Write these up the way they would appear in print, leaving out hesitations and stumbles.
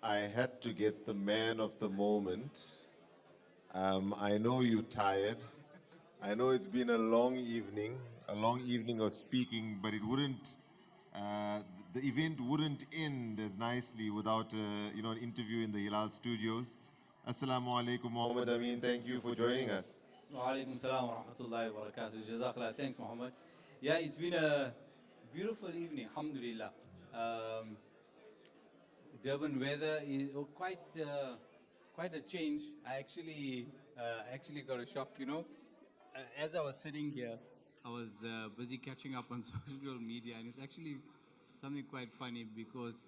I had to get the man of the moment. I know you're tired. I know it's been a long evening of speaking, but it wouldn't, the event wouldn't end as nicely without, an interview in the Hilaal studios. Assalamu alaikum, Mohammed Amien. Thank you for joining us. Walaikum salam wa rahmatullahi wa barakatuh. Jazakallah. Thanks, Muhammad. Yeah, it's been a beautiful evening, alhamdulillah. Um, Durban weather is quite a change. I actually got a shock, As I was sitting here, I was busy catching up on social media, and it's actually something quite funny because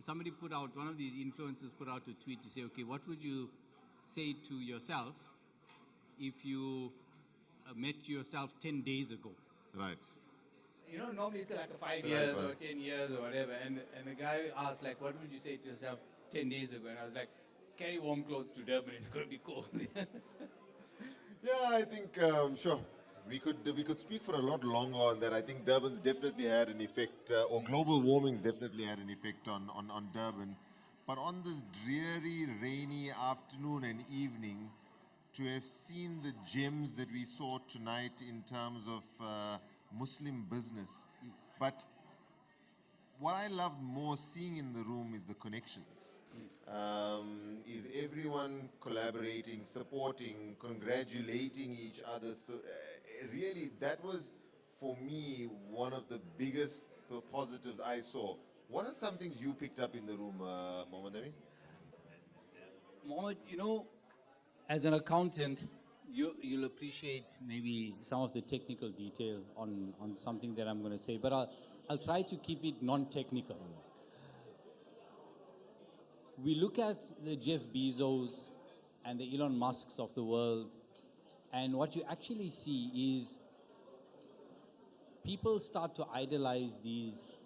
one of these influencers put out a tweet to say, okay, what would you say to yourself if you met yourself 10 days ago? Right. Normally it's like a 5 years or 10 years or whatever. And the guy asked, like, what would you say to yourself 10 days ago? And I was like, carry warm clothes to Durban. It's going to be cold. Yeah, I think sure we could speak for a lot longer on that. I think Durban's definitely had an effect, or global warming's definitely had an effect on Durban. But on this dreary, rainy afternoon and evening, to have seen the gems that we saw tonight in terms of Muslim business, but what I loved more seeing in the room is the connections. Is everyone collaborating, supporting, congratulating each other? So, really, that was for me one of the biggest positives I saw. What are some things you picked up in the room, Mohammed Amin? Mohammed, as an accountant, you'll appreciate maybe some of the technical detail on something that I'm going to say, but I'll try to keep it non-technical. We look at the Jeff Bezos and the Elon Musks of the world, and what you actually see is people start to idolize these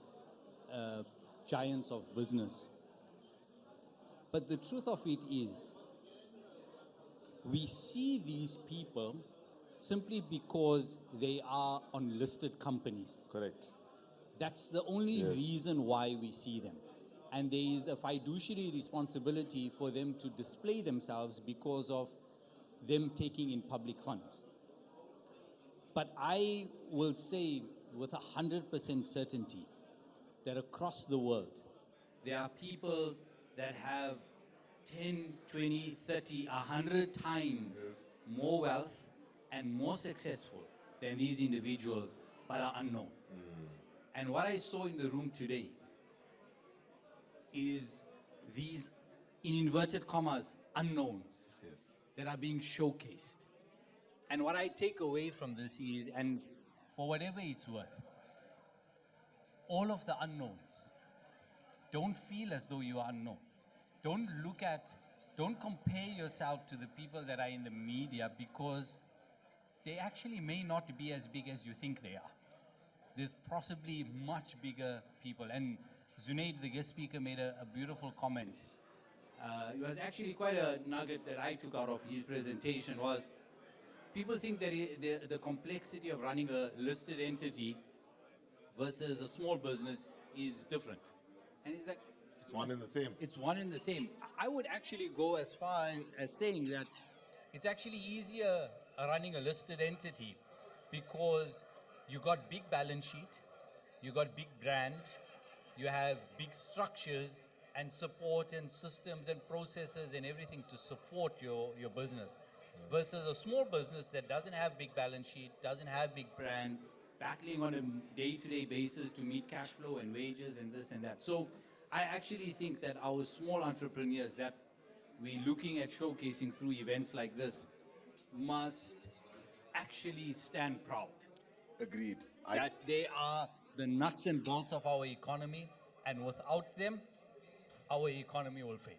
giants of business. But the truth of it is, we see these people simply because they are on listed companies. Correct. That's the only reason why we see them. And there is a fiduciary responsibility for them to display themselves because of them taking in public funds. But I will say with 100% certainty that across the world, there are people that have 10, 20, 30, 100 times more wealth and more successful than these individuals, but are unknown. And what I saw in the room today is these, in inverted commas, unknowns that are being showcased. And what I take away from this is, and for whatever it's worth, all of the unknowns, don't feel as though you are unknown. Don't compare yourself to the people that are in the media, because they actually may not be as big as you think they are. There's possibly much bigger people. And Zunaid, the guest speaker, made a beautiful comment. It was actually quite a nugget that I took out of his presentation. Was people think that the complexity of running a listed entity versus a small business is different. And he's like, it's one and the same. It's one and the same. I would actually go as far as saying that it's actually easier running a listed entity because you got big balance sheet, you got big brand, you have big structures and support and systems and processes and everything to support your business. Versus a small business that doesn't have big balance sheet, doesn't have big brand, battling on a day-to-day basis to meet cash flow and wages and this and that. So I actually think that our small entrepreneurs that we're looking at showcasing through events like this must actually stand proud. Agreed. That they are the nuts and bolts of our economy, and without them, our economy will fail.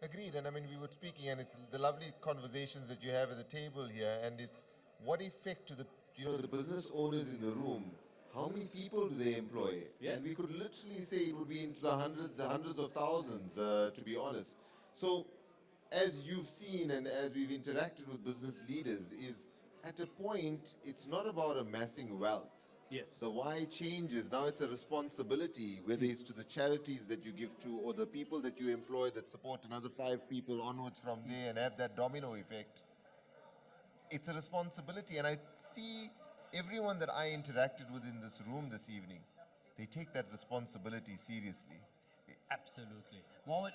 Agreed. And I mean, we were speaking, and it's the lovely conversations that you have at the table here, and it's what effect to the business owners in the room. How many people do they employ? Yeah. And we could literally say it would be into the hundreds of thousands, to be honest. So, as you've seen and as we've interacted with business leaders, is at a point, it's not about amassing wealth. Yes. The why changes. Now it's a responsibility, whether it's to the charities that you give to or the people that you employ that support another 5 people onwards from there and have that domino effect. It's a responsibility. And I see everyone that I interacted with in this room this evening, they take that responsibility seriously. Absolutely. Mohammed,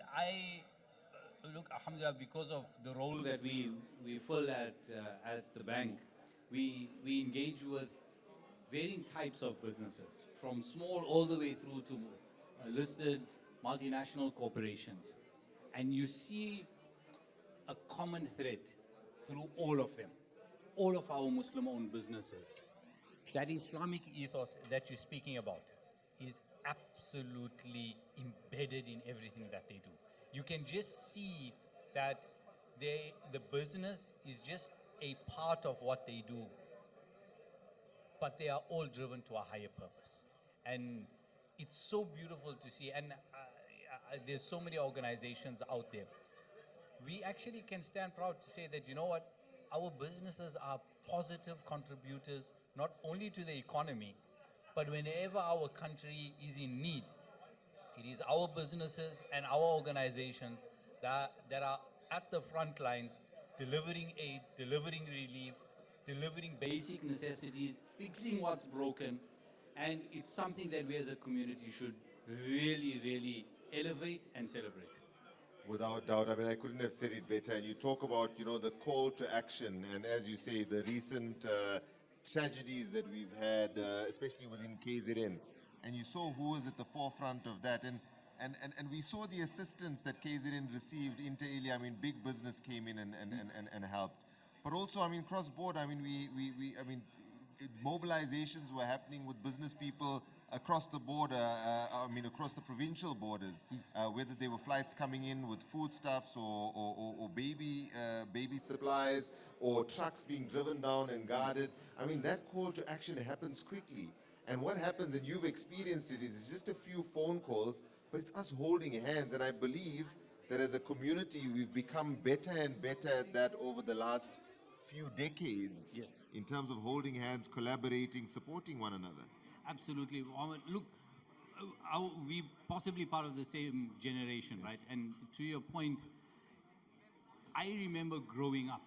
look, alhamdulillah, because of the role that we fill at the bank, we engage with varying types of businesses, from small all the way through to listed multinational corporations. And you see a common thread through all of them, all of our Muslim-owned businesses. That Islamic ethos that you're speaking about is absolutely embedded in everything that they do. You can just see that the business is just a part of what they do, but they are all driven to a higher purpose. And it's so beautiful to see. And there's so many organizations out there. We actually can stand proud to say that, you know what, our businesses are positive contributors, not only to the economy, but whenever our country is in need, it is our businesses and our organizations that are at the front lines, delivering aid, delivering relief, delivering basic necessities, fixing what's broken. And it's something that we as a community should really, really elevate and celebrate. Without doubt. I mean, I couldn't have said it better. And you talk about, the call to action. And as you say, the recent tragedies that we've had, especially within KZN. And you saw who was at the forefront of that. And we saw the assistance that KZN received inter alia. I mean, big business came in and helped. But also, I mean, cross-border, I mean, mobilizations were happening with business people across the border, across the provincial borders, whether there were flights coming in with foodstuffs or baby supplies or trucks being driven down and guarded. I mean, that call to action happens quickly. And what happens, and you've experienced it, is it's just a few phone calls, but it's us holding hands. And I believe that as a community, we've become better and better at that over the last few decades. Yes. In terms of holding hands, collaborating, supporting one another. Absolutely. Look, we possibly part of the same generation, right? And to your point, I remember growing up,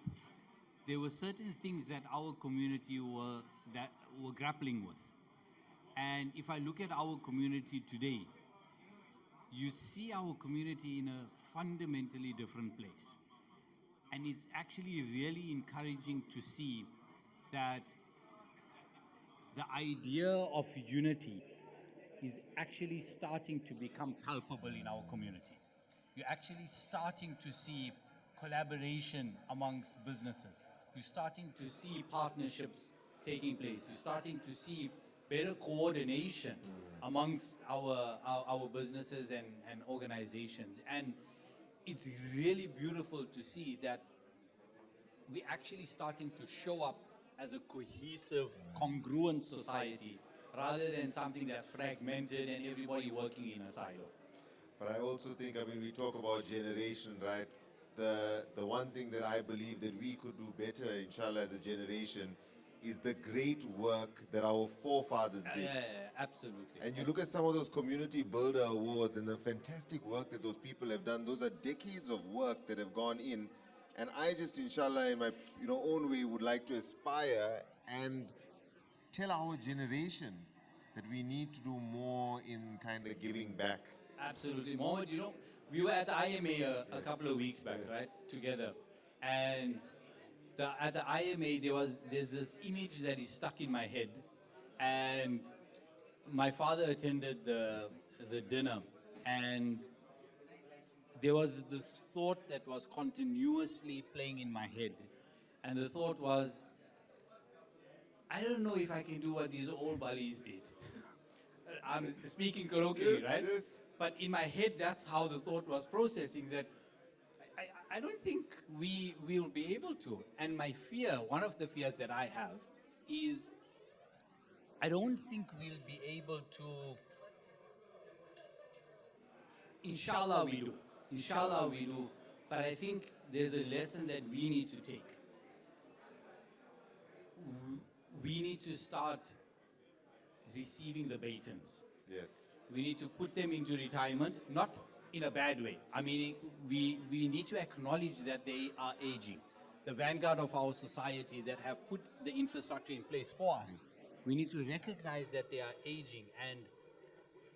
there were certain things that our community were grappling with. And if I look at our community today, you see our community in a fundamentally different place. And it's actually really encouraging to see that the idea of unity is actually starting to become palpable in our community. You're actually starting to see collaboration amongst businesses. You're starting to see partnerships taking place. You're starting to see better coordination amongst our businesses and organizations. And it's really beautiful to see that we're actually starting to show up as a cohesive, congruent society, rather than something that's fragmented and everybody working in a silo. But I also think, I mean, we talk about generation, right? The one thing that I believe that we could do better, inshallah, as a generation, is the great work that our forefathers did. Absolutely. And you look at some of those community builder awards and the fantastic work that those people have done. Those are decades of work that have gone in. And I just, inshallah, in my own way, would like to aspire and tell our generation that we need to do more in kind of giving back. Absolutely. Mohammed, we were at the IMA a couple of weeks back, right, together. And at the IMA, there's this image that is stuck in my head. And my father attended the dinner, and there was this thought that was continuously playing in my head. And the thought was, I don't know if I can do what these old Balis did. I'm speaking colloquially, right? Yes. But in my head, that's how the thought was processing, that I don't think we will be able to. And my fear, one of the fears that I have, is I don't think we'll be able to. Inshallah we do. Inshallah we do. But I think there's a lesson that we need to take. We need to start receiving the batons. Yes. We need to put them into retirement, not in a bad way. I mean, we need to acknowledge that they are aging. The vanguard of our society that have put the infrastructure in place for us. We need to recognize that they are aging, and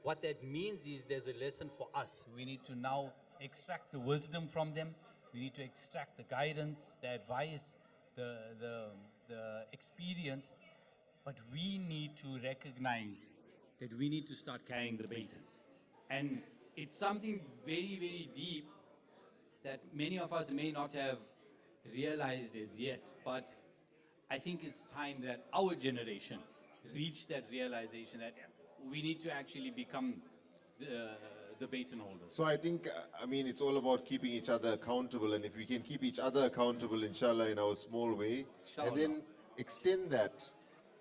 what that means is there's a lesson for us. We need to now extract the wisdom from them. We need to extract the guidance, the advice, the experience, but we need to recognize that we need to start carrying the baton. And it's something very, very deep that many of us may not have realized as yet, but I think it's time that our generation reach that realization that we need to actually become the baton holders. So I think, I mean, it's all about keeping each other accountable, and if we can keep each other accountable, inshallah, in our small way, Inshallah. and then extend that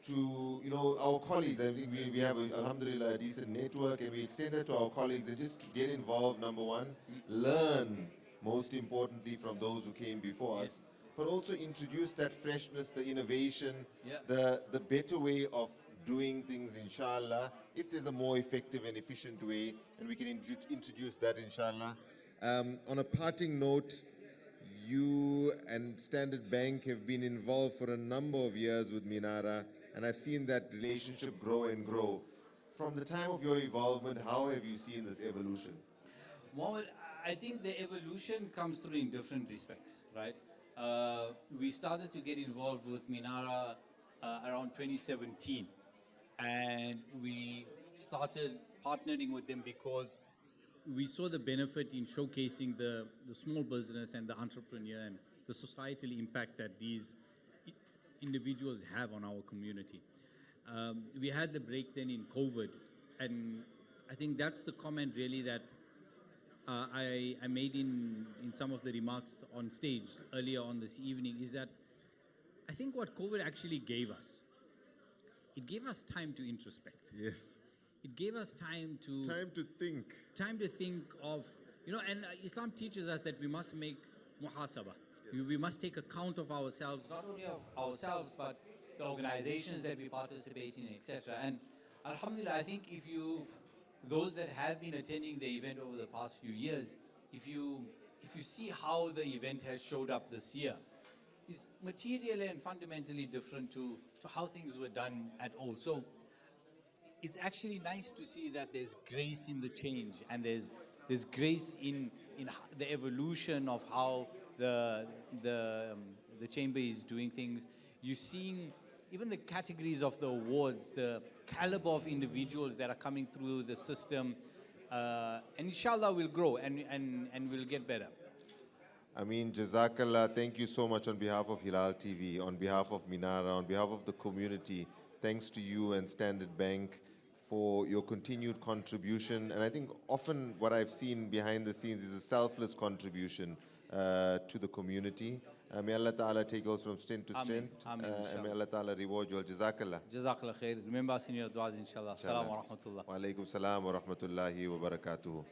to, you know, our colleagues. I think we have, alhamdulillah, a decent network, and we extend that to our colleagues and just to get involved, number one, learn, most importantly, from those who came before us, but also introduce that freshness, the innovation, the better way of doing things, inshallah. If there's a more effective and efficient way, and we can introduce that, inshallah. On a parting note, you and Standard Bank have been involved for a number of years with Minara, and I've seen that relationship grow and grow. From the time of your involvement, how have you seen this evolution? Mohammed, I think the evolution comes through in different respects, right? We started to get involved with Minara around 2017, and we started partnering with them because we saw the benefit in showcasing the small business and the entrepreneur and the societal impact that these individuals have on our community. We had the break then in COVID, and I think that's the comment really that I made in some of the remarks on stage earlier on this evening, is that I think what COVID actually gave us, it gave us time to introspect. Yes. It gave us time to think. Time to think of, you know, and Islam teaches us that we must make muhasabah. We must take account of ourselves, not only of ourselves, but the organizations that we participate in, etc. And alhamdulillah, I think those that have been attending the event over the past few years, if you see how the event has showed up this year, is materially and fundamentally different to how things were done at all. So it's actually nice to see that there's grace in the change, and there's grace in the evolution of how the chamber is doing things. You're seeing even the categories of the awards, the caliber of individuals that are coming through the system, and inshallah we'll grow and we'll get better. Ameen, Jazakallah, thank you so much on behalf of Hilaal TV, on behalf of Minara, on behalf of the community. Thanks to you and Standard Bank for your continued contribution. And I think often what I've seen behind the scenes is a selfless contribution to the community. May Allah Ta'ala take us from strength to strength. Ameen, and may Allah Ta'ala reward you all. Jazakallah. Jazakallah khair. Remember us in your du'as, inshallah. Assalamu alaikum wa rahmatullah. Wa alaikum salam wa rahmatullahi wa barakatuhu.